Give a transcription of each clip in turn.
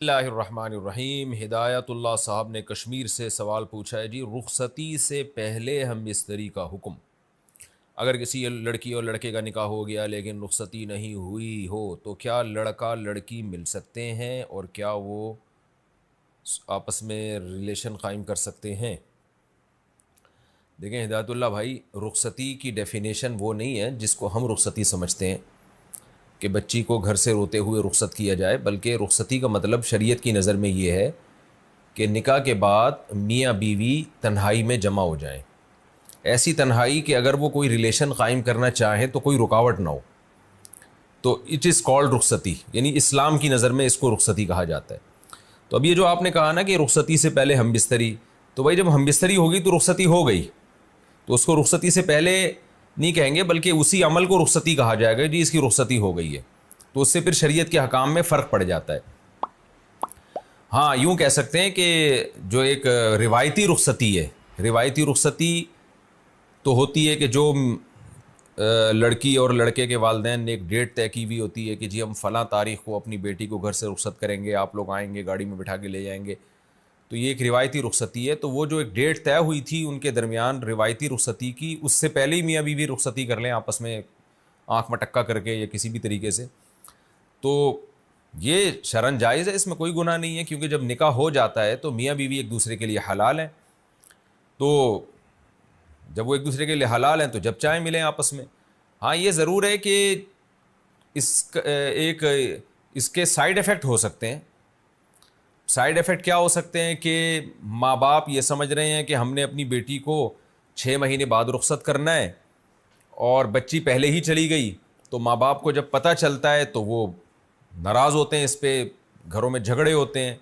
اللہ الرحمن الرحیم۔ ہدایت اللہ صاحب نے کشمیر سے سوال پوچھا ہے جی، رخصتی سے پہلے ہم بستری کا حکم۔ اگر کسی لڑکی اور لڑکے کا نکاح ہو گیا لیکن رخصتی نہیں ہوئی ہو تو کیا لڑکا لڑکی مل سکتے ہیں اور کیا وہ آپس میں ریلیشن قائم کر سکتے ہیں؟ دیکھیں ہدایت اللہ بھائی، رخصتی کی ڈیفینیشن وہ نہیں ہے جس کو ہم رخصتی سمجھتے ہیں کہ بچی کو گھر سے روتے ہوئے رخصت کیا جائے، بلکہ رخصتی کا مطلب شریعت کی نظر میں یہ ہے کہ نکاح کے بعد میاں بیوی تنہائی میں جمع ہو جائیں، ایسی تنہائی کہ اگر وہ کوئی ریلیشن قائم کرنا چاہیں تو کوئی رکاوٹ نہ ہو، تو اٹ از کالڈ رخصتی، یعنی اسلام کی نظر میں اس کو رخصتی کہا جاتا ہے۔ تو اب یہ جو آپ نے کہا نا کہ رخصتی سے پہلے ہم بستری، تو بھائی جب ہم بستری ہوگی تو رخصتی ہو گئی، تو اس کو رخصتی سے پہلے نہیں کہیں گے، بلکہ اسی عمل کو رخصتی کہا جائے گا جی اس کی رخصتی ہو گئی ہے، تو اس سے پھر شریعت کے حکام میں فرق پڑ جاتا ہے۔ ہاں یوں کہہ سکتے ہیں کہ جو ایک روایتی رخصتی ہے، روایتی رخصتی تو ہوتی ہے کہ جو لڑکی اور لڑکے کے والدین نے ایک ڈیٹ طے کی ہوئی ہوتی ہے کہ جی ہم فلاں تاریخ کو اپنی بیٹی کو گھر سے رخصت کریں گے، آپ لوگ آئیں گے، گاڑی میں بٹھا کے لے جائیں گے، تو یہ ایک روایتی رخصتی ہے۔ تو وہ جو ایک ڈیٹ طے ہوئی تھی ان کے درمیان روایتی رخصتی کی، اس سے پہلے ہی میاں بیوی رخصتی کر لیں آپس میں آنکھ مٹکا کر کے یا کسی بھی طریقے سے، تو یہ شرعاً جائز ہے، اس میں کوئی گناہ نہیں ہے، کیونکہ جب نکاح ہو جاتا ہے تو میاں بیوی ایک دوسرے کے لیے حلال ہیں، تو جب وہ ایک دوسرے کے لیے حلال ہیں تو جب چاہیں ملیں آپس میں۔ ہاں یہ ضرور ہے کہ ایک اس کے سائیڈ ایفیکٹ ہو سکتے ہیں۔ سائیڈ ایفیکٹ کیا ہو سکتے ہیں کہ ماں باپ یہ سمجھ رہے ہیں کہ ہم نے اپنی بیٹی کو 6 مہینے بعد رخصت کرنا ہے اور بچی پہلے ہی چلی گئی، تو ماں باپ کو جب پتہ چلتا ہے تو وہ ناراض ہوتے ہیں، اس پہ گھروں میں جھگڑے ہوتے ہیں۔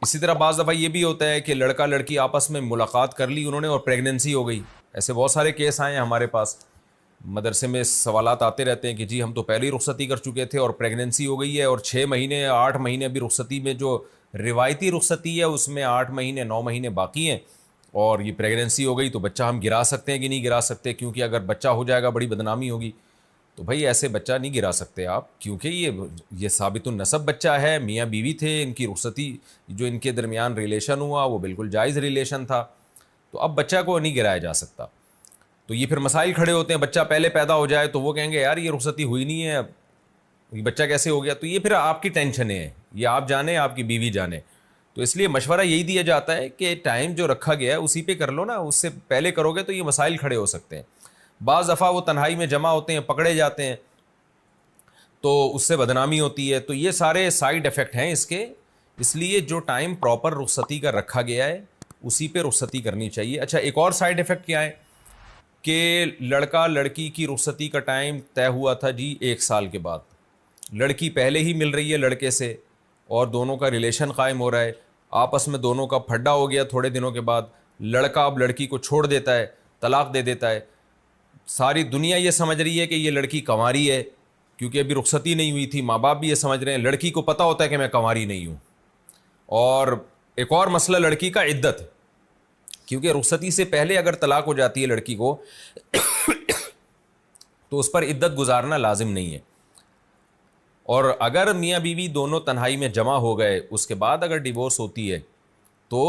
اسی طرح بعض دفعہ یہ بھی ہوتا ہے کہ لڑکا لڑکی آپس میں ملاقات کر لی انہوں نے اور پریگننسی ہو گئی، ایسے بہت سارے کیس آئے ہیں ہمارے پاس، مدرسے میں سوالات آتے رہتے ہیں کہ جی ہم تو پہلے ہی رخصتی کر چکے تھے اور پریگننسی ہو گئی ہے، اور 6 مہینے 8 مہینے ابھی رخصتی میں، جو روایتی رخصتی ہے اس میں 8 مہینے 9 مہینے باقی ہیں، اور یہ پریگننسی ہو گئی تو بچہ ہم گرا سکتے ہیں کہ نہیں گرا سکتے؟ کیونکہ اگر بچہ ہو جائے گا بڑی بدنامی ہوگی، تو بھائی ایسے بچہ نہیں گرا سکتے آپ، کیونکہ یہ ثابت النسب بچہ ہے، میاں بیوی تھے، ان کی رخصتی جو ان کے درمیان ریلیشن ہوا وہ بالکل جائز ریلیشن تھا، تو اب بچہ کو نہیں گرایا جا سکتا۔ تو یہ پھر مسائل کھڑے ہوتے ہیں، بچہ پہلے پیدا ہو جائے تو وہ کہیں گے یار یہ رخصتی ہوئی نہیں ہے، اب یہ بچہ کیسے ہو گیا؟ تو یہ پھر آپ کی ٹینشنیں ہیں، یہ آپ جانیں آپ کی بیوی جانے، تو اس لیے مشورہ یہی دیا جاتا ہے کہ ٹائم جو رکھا گیا ہے اسی پہ کر لو نا، اس سے پہلے کرو گے تو یہ مسائل کھڑے ہو سکتے ہیں۔ بعض دفعہ وہ تنہائی میں جمع ہوتے ہیں، پکڑے جاتے ہیں، تو اس سے بدنامی ہوتی ہے، تو یہ سارے سائیڈ ایفیکٹ ہیں اس کے، اس لیے جو ٹائم پراپر رخصتی کا رکھا گیا ہے اسی پہ رخصتی کرنی چاہیے۔ اچھا ایک اور سائیڈ ایفیکٹ کیا ہے کہ لڑکا لڑکی کی رخصتی کا ٹائم طے ہوا تھا جی 1 سال کے بعد، لڑکی پہلے ہی مل رہی ہے لڑکے سے اور دونوں کا ریلیشن قائم ہو رہا ہے، آپس میں دونوں کا پھڈا ہو گیا تھوڑے دنوں کے بعد، لڑکا اب لڑکی کو چھوڑ دیتا ہے، طلاق دے دیتا ہے، ساری دنیا یہ سمجھ رہی ہے کہ یہ لڑکی کنواری ہے کیونکہ ابھی رخصتی نہیں ہوئی تھی، ماں باپ بھی یہ سمجھ رہے ہیں، لڑکی کو پتہ ہوتا ہے کہ میں کنواری نہیں ہوں۔ اور ایک اور مسئلہ لڑکی کا عدت، کیونکہ رخصتی سے پہلے اگر طلاق ہو جاتی ہے لڑکی کو تو اس پر عدت گزارنا لازم نہیں ہے، اور اگر میاں بیوی دونوں تنہائی میں جمع ہو گئے اس کے بعد اگر ڈیورس ہوتی ہے تو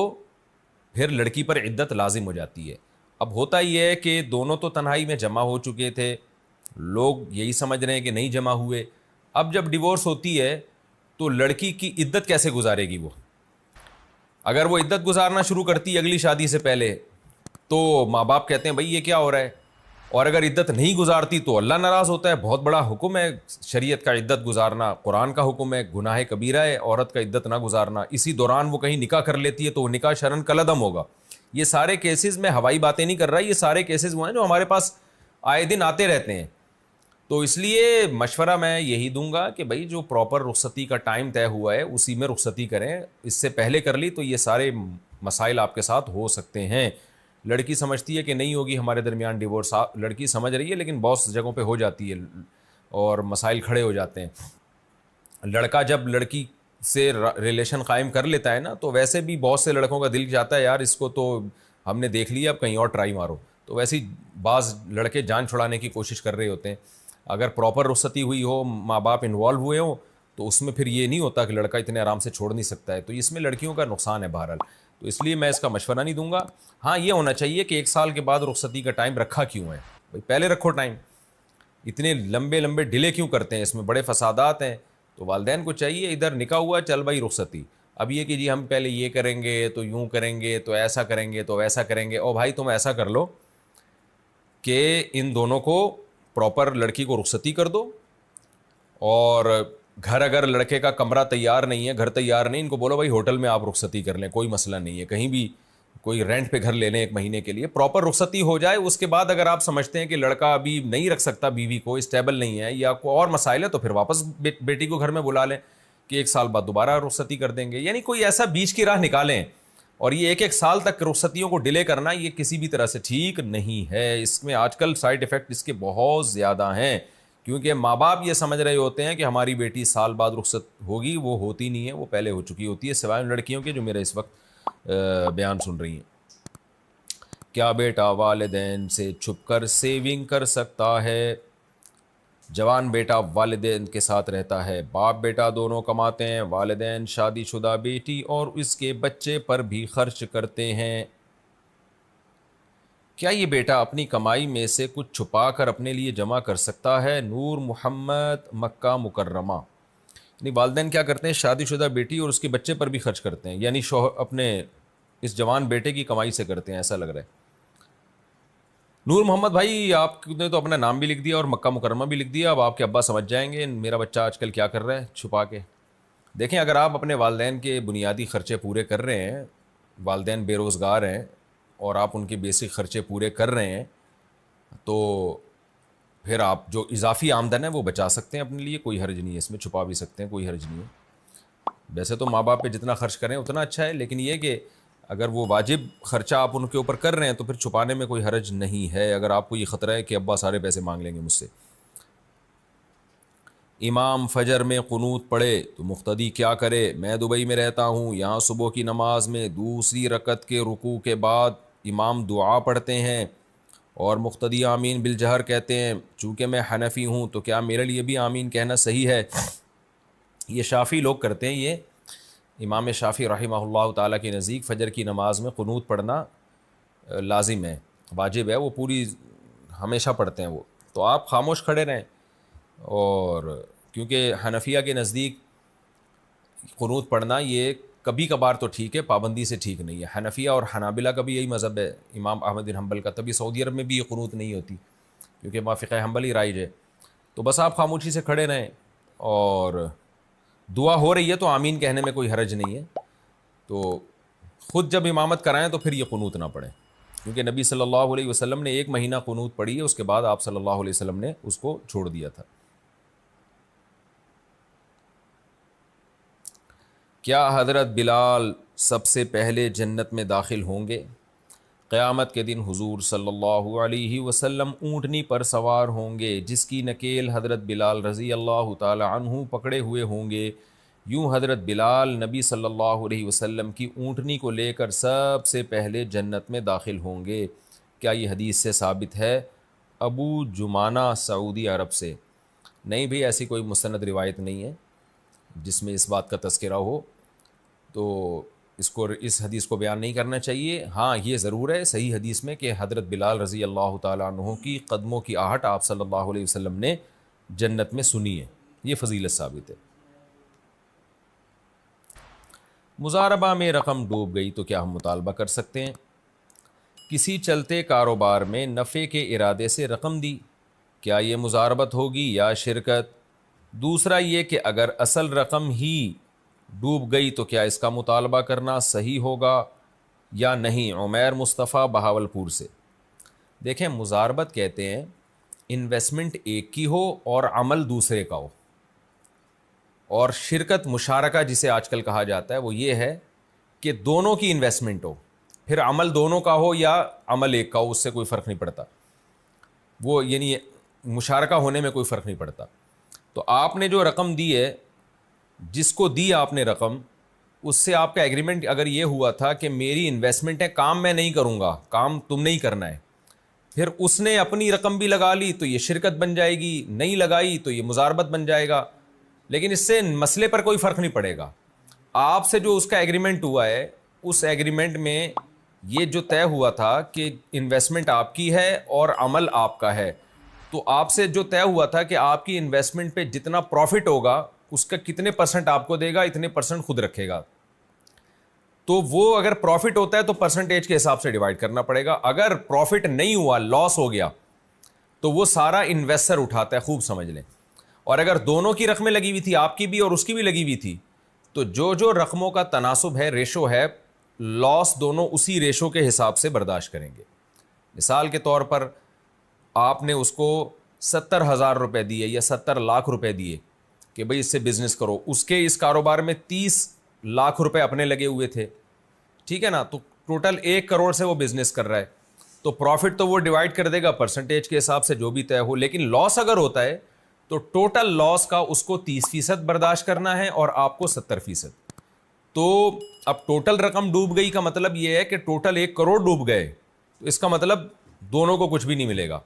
پھر لڑکی پر عدت لازم ہو جاتی ہے۔ اب ہوتا یہ ہے کہ دونوں تو تنہائی میں جمع ہو چکے تھے، لوگ یہی سمجھ رہے ہیں کہ نہیں جمع ہوئے، اب جب ڈیورس ہوتی ہے تو لڑکی کی عدت کیسے گزارے گی؟ وہ اگر وہ عدت گزارنا شروع کرتی اگلی شادی سے پہلے تو ماں باپ کہتے ہیں بھائی یہ کیا ہو رہا ہے، اور اگر عدت نہیں گزارتی تو اللہ ناراض ہوتا ہے۔ بہت بڑا حکم ہے شریعت کا عدت گزارنا، قرآن کا حکم ہے، گناہ کبیرہ ہے عورت کا عدت نہ گزارنا، اسی دوران وہ کہیں نکاح کر لیتی ہے تو وہ نکاح شرعاً کالعدم ہوگا۔ یہ سارے کیسز میں ہوائی باتیں نہیں کر رہا، یہ سارے کیسز وہ ہیں جو ہمارے پاس آئے دن آتے رہتے ہیں، تو اس لیے مشورہ میں یہی دوں گا کہ بھائی جو پراپر رخصتی کا ٹائم طے ہوا ہے اسی میں رخصتی کریں، اس سے پہلے کر لی تو یہ سارے مسائل آپ کے ساتھ ہو سکتے ہیں۔ لڑکی سمجھتی ہے کہ نہیں ہوگی ہمارے درمیان ڈیورس، لڑکی سمجھ رہی ہے لیکن بہت جگہوں پہ ہو جاتی ہے اور مسائل کھڑے ہو جاتے ہیں۔ لڑکا جب لڑکی سے ریلیشن قائم کر لیتا ہے نا تو ویسے بھی بہت سے لڑکوں کا دل چاہتا ہے یار اس کو تو ہم نے دیکھ لیا اب کہیں اور ٹرائی مارو، تو ویسے ہی بعض لڑکے جان چھڑانے کی کوشش کر رہے ہوتے ہیں۔ اگر پراپر رخصتی ہوئی ہو، ماں باپ انوالو ہوئے ہوں تو اس میں پھر یہ نہیں ہوتا کہ لڑکا اتنے آرام سے چھوڑ نہیں سکتا ہے. تو اس میں لڑکیوں کا نقصان ہے بہرحال. تو اس لیے میں اس کا مشورہ نہیں دوں گا. ہاں یہ ہونا چاہیے کہ 1 سال کے بعد رخصتی کا ٹائم رکھا کیوں ہے بھائی؟ پہلے رکھو ٹائم. اتنے لمبے لمبے ڈیلے کیوں کرتے ہیں؟ اس میں بڑے فسادات ہیں. تو والدین کو چاہیے ادھر نکاح ہوا چل بھائی رخصتی. اب یہ کہ جی ہم پہلے یہ کریں گے تو یوں کریں گے تو ایسا کریں گے تو ویسا کریں گے. اور بھائی تم ایسا کر لو کہ ان دونوں کو پراپر لڑکی کو رخصتی کر دو, اور گھر اگر لڑکے کا کمرہ تیار نہیں ہے, گھر تیار نہیں, ان کو بولو بھائی ہوٹل میں آپ رخصتی کر لیں, کوئی مسئلہ نہیں ہے, کہیں بھی کوئی رینٹ پہ گھر لے لیں 1 مہینے کے لیے, پراپر رخصتی ہو جائے. اس کے بعد اگر آپ سمجھتے ہیں کہ لڑکا ابھی نہیں رکھ سکتا بیوی کو, اسٹیبل نہیں ہے یا کوئی اور مسائل ہے, تو پھر واپس بیٹی کو گھر میں بلا لیں کہ 1 سال بعد دوبارہ رخصتی کر دیں گے. یعنی کوئی ایسا بیچ کی راہ نکالیں. اور یہ 1 سال تک رخصتیوں کو ڈیلے کرنا یہ کسی بھی طرح سے ٹھیک نہیں ہے. اس میں آج کل سائڈ ایفیکٹ اس کے بہت زیادہ ہیں, کیونکہ ماں باپ یہ سمجھ رہے ہوتے ہیں کہ ہماری بیٹی سال بعد رخصت ہوگی. وہ ہوتی نہیں ہے, وہ پہلے ہو چکی ہوتی ہے, سوائے ان لڑکیوں کے جو میرے اس وقت بیان سن رہی ہیں. کیا بیٹا والدین سے چھپ کر سیونگ کر سکتا ہے؟ جوان بیٹا والدین کے ساتھ رہتا ہے, باپ بیٹا دونوں کماتے ہیں, والدین شادی شدہ بیٹی اور اس کے بچے پر بھی خرچ کرتے ہیں. کیا یہ بیٹا اپنی کمائی میں سے کچھ چھپا کر اپنے لیے جمع کر سکتا ہے؟ نور محمد مکہ مکرمہ. یعنی والدین کیا کرتے ہیں؟ شادی شدہ بیٹی اور اس کے بچے پر بھی خرچ کرتے ہیں, یعنی شوہر اپنے اس جوان بیٹے کی کمائی سے کرتے ہیں, ایسا لگ رہا ہے. نور محمد بھائی آپ نے تو اپنا نام بھی لکھ دیا اور مکہ مکرمہ بھی لکھ دیا. اب آپ کے ابا سمجھ جائیں گے میرا بچہ آج کل کیا کر رہا ہے چھپا کے. دیکھیں, اگر آپ اپنے والدین کے بنیادی خرچے پورے کر رہے ہیں, والدین بے روزگار ہیں اور آپ ان کے بیسک خرچے پورے کر رہے ہیں, تو پھر آپ جو اضافی آمدن ہے وہ بچا سکتے ہیں اپنے لیے, کوئی حرج نہیں ہے اس میں, چھپا بھی سکتے ہیں, کوئی حرج نہیں ہے. ویسے تو ماں باپ پہ جتنا خرچ کریں اتنا اچھا ہے, لیکن یہ کہ اگر وہ واجب خرچہ آپ ان کے اوپر کر رہے ہیں تو پھر چھپانے میں کوئی حرج نہیں ہے, اگر آپ کو یہ خطرہ ہے کہ ابا سارے پیسے مانگ لیں گے مجھ سے. امام فجر میں قنوت پڑھے تو مقتدی کیا کرے؟ میں دبئی میں رہتا ہوں, یہاں صبح کی نماز میں دوسری رکعت کے رکوع کے بعد امام دعا پڑھتے ہیں اور مقتدی آمین بالجہر کہتے ہیں. چونکہ میں حنفی ہوں تو کیا میرے لیے بھی آمین کہنا صحیح ہے؟ یہ شافعی لوگ کرتے ہیں. یہ امام شافعی رحمہ اللہ تعالیٰ کے نزدیک فجر کی نماز میں قنوت پڑھنا لازم ہے, واجب ہے, وہ پوری ہمیشہ پڑھتے ہیں وہ. تو آپ خاموش کھڑے رہیں. اور کیونکہ حنفیہ کے نزدیک قنوت پڑھنا یہ کبھی کبھار تو ٹھیک ہے, پابندی سے ٹھیک نہیں ہے. حنفیہ اور حنابلہ کا بھی یہی مذہب ہے, امام احمد بن حنبل کا. تبھی سعودی عرب میں بھی یہ قنوت نہیں ہوتی کیونکہ ما فقہ حنبلی رائج ہے. تو بس آپ خاموشی سے کھڑے رہیں, اور دعا ہو رہی ہے تو آمین کہنے میں کوئی حرج نہیں ہے. تو خود جب امامت کرائیں تو پھر یہ قنوت نہ پڑھیں, کیونکہ نبی صلی اللہ علیہ وسلم نے 1 مہینہ قنوت پڑھی ہے, اس کے بعد آپ صلی اللہ علیہ وسلم نے اس کو چھوڑ دیا تھا. کیا حضرت بلال سب سے پہلے جنت میں داخل ہوں گے؟ قیامت کے دن حضور صلی اللہ علیہ وسلم اونٹنی پر سوار ہوں گے جس کی نکیل حضرت بلال رضی اللہ تعالی عنہ پکڑے ہوئے ہوں گے. یوں حضرت بلال نبی صلی اللہ علیہ وسلم کی اونٹنی کو لے کر سب سے پہلے جنت میں داخل ہوں گے. کیا یہ حدیث سے ثابت ہے؟ ابو جمانہ سعودی عرب سے. نہیں بھی ایسی کوئی مستند روایت نہیں ہے جس میں اس بات کا تذکرہ ہو, تو اس حدیث کو بیان نہیں کرنا چاہیے. ہاں یہ ضرور ہے صحیح حدیث میں کہ حضرت بلال رضی اللہ تعالیٰ عنہ کی قدموں کی آہٹ آپ صلی اللہ علیہ وسلم نے جنت میں سنی ہے, یہ فضیلت ثابت ہے. مضاربہ میں رقم ڈوب گئی تو کیا ہم مطالبہ کر سکتے ہیں؟ کسی چلتے کاروبار میں نفع کے ارادے سے رقم دی, کیا یہ مضاربت ہوگی یا شرکت؟ دوسرا یہ کہ اگر اصل رقم ہی ڈوب گئی تو کیا اس کا مطالبہ کرنا صحیح ہوگا یا نہیں؟ عمیر مصطفیٰ بہاولپور سے. دیکھیں, مضاربت کہتے ہیں انویسٹمنٹ ایک کی ہو اور عمل دوسرے کا ہو, اور شرکت مشارکہ جسے آج کل کہا جاتا ہے وہ یہ ہے کہ دونوں کی انویسٹمنٹ ہو, پھر عمل دونوں کا ہو یا عمل ایک کا ہو, اس سے کوئی فرق نہیں پڑتا. وہ یعنی مشارکہ ہونے میں کوئی فرق نہیں پڑتا. تو آپ نے جو رقم دی ہے, جس کو دی آپ نے رقم, اس سے آپ کا ایگریمنٹ اگر یہ ہوا تھا کہ میری انویسٹمنٹ ہے, کام میں نہیں کروں گا, کام تم نہیں کرنا ہے, پھر اس نے اپنی رقم بھی لگا لی تو یہ شرکت بن جائے گی, نہیں لگائی تو یہ مضاربت بن جائے گا. لیکن اس سے مسئلے پر کوئی فرق نہیں پڑے گا. آپ سے جو اس کا ایگریمنٹ ہوا ہے, اس ایگریمنٹ میں یہ جو طے ہوا تھا کہ انویسٹمنٹ آپ کی ہے اور عمل آپ کا ہے, تو آپ سے جو طے ہوا تھا کہ آپ کی انویسٹمنٹ پہ جتنا پروفٹ ہوگا اس کا کتنے پرسنٹ آپ کو دے گا, اتنے پرسنٹ خود رکھے گا. تو وہ اگر پروفٹ ہوتا ہے تو پرسنٹیج کے حساب سے ڈیوائڈ کرنا پڑے گا. اگر پروفٹ نہیں ہوا, لاس ہو گیا, تو وہ سارا انویسٹر اٹھاتا ہے, خوب سمجھ لیں. اور اگر دونوں کی رقمیں لگی ہوئی تھی, آپ کی بھی اور اس کی بھی لگی ہوئی تھی, تو جو رقموں کا تناسب ہے, ریشو ہے, لاس دونوں اسی ریشو کے حساب سے برداشت کریں گے. مثال کے طور پر آپ نے اس کو 70,000 روپے دیے یا 70 لاکھ روپے دیے کہ بھئی اس سے بزنس کرو, اس کے اس کاروبار میں 30 لاکھ روپے اپنے لگے ہوئے تھے, ٹھیک ہے نا, تو ٹوٹل 1 کروڑ سے وہ بزنس کر رہا ہے, تو پروفٹ تو وہ ڈیوائڈ کر دے گا پرسنٹیج کے حساب سے جو بھی طے ہو. لیکن لاس اگر ہوتا ہے تو ٹوٹل لاس کا اس کو 30% برداشت کرنا ہے اور آپ کو 70%. تو اب ٹوٹل رقم ڈوب گئی کا مطلب یہ ہے کہ ٹوٹل 1 کروڑ ڈوب گئے, تو اس کا مطلب دونوں کو کچھ بھی نہیں ملے گا.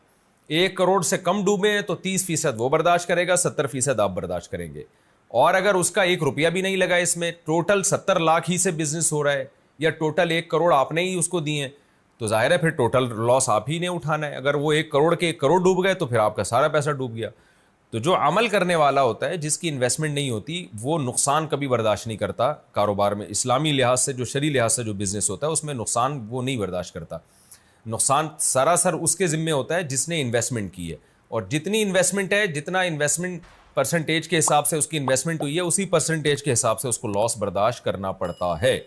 1 کروڑ سے کم ڈوبے ہیں تو 30% وہ برداشت کرے گا, 70% آپ برداشت کریں گے. اور اگر اس کا 1 روپیہ بھی نہیں لگا, اس میں ٹوٹل 70 لاکھ ہی سے بزنس ہو رہا ہے, یا ٹوٹل 1 کروڑ آپ نے ہی اس کو دیے ہیں, تو ظاہر ہے پھر ٹوٹل لاس آپ ہی نے اٹھانا ہے. اگر وہ 1 کروڑ کے 1 کروڑ ڈوب گئے تو پھر آپ کا سارا پیسہ ڈوب گیا. تو جو عمل کرنے والا ہوتا ہے, جس کی انویسٹمنٹ نہیں ہوتی, وہ نقصان کبھی برداشت نہیں کرتا کاروبار میں. اسلامی لحاظ سے, جو شرعی لحاظ سے جو بزنس ہوتا ہے, اس میں نقصان وہ نہیں برداشت کرتا. نقصان سراسر اس کے ذمے ہوتا ہے جس نے انویسٹمنٹ کی ہے, اور جتنی انویسٹمنٹ ہے, جتنا انویسٹمنٹ پرسنٹیج کے حساب سے اس کی انویسٹمنٹ ہوئی ہے, اسی پرسنٹیج کے حساب سے اس کو لاس برداشت کرنا پڑتا ہے.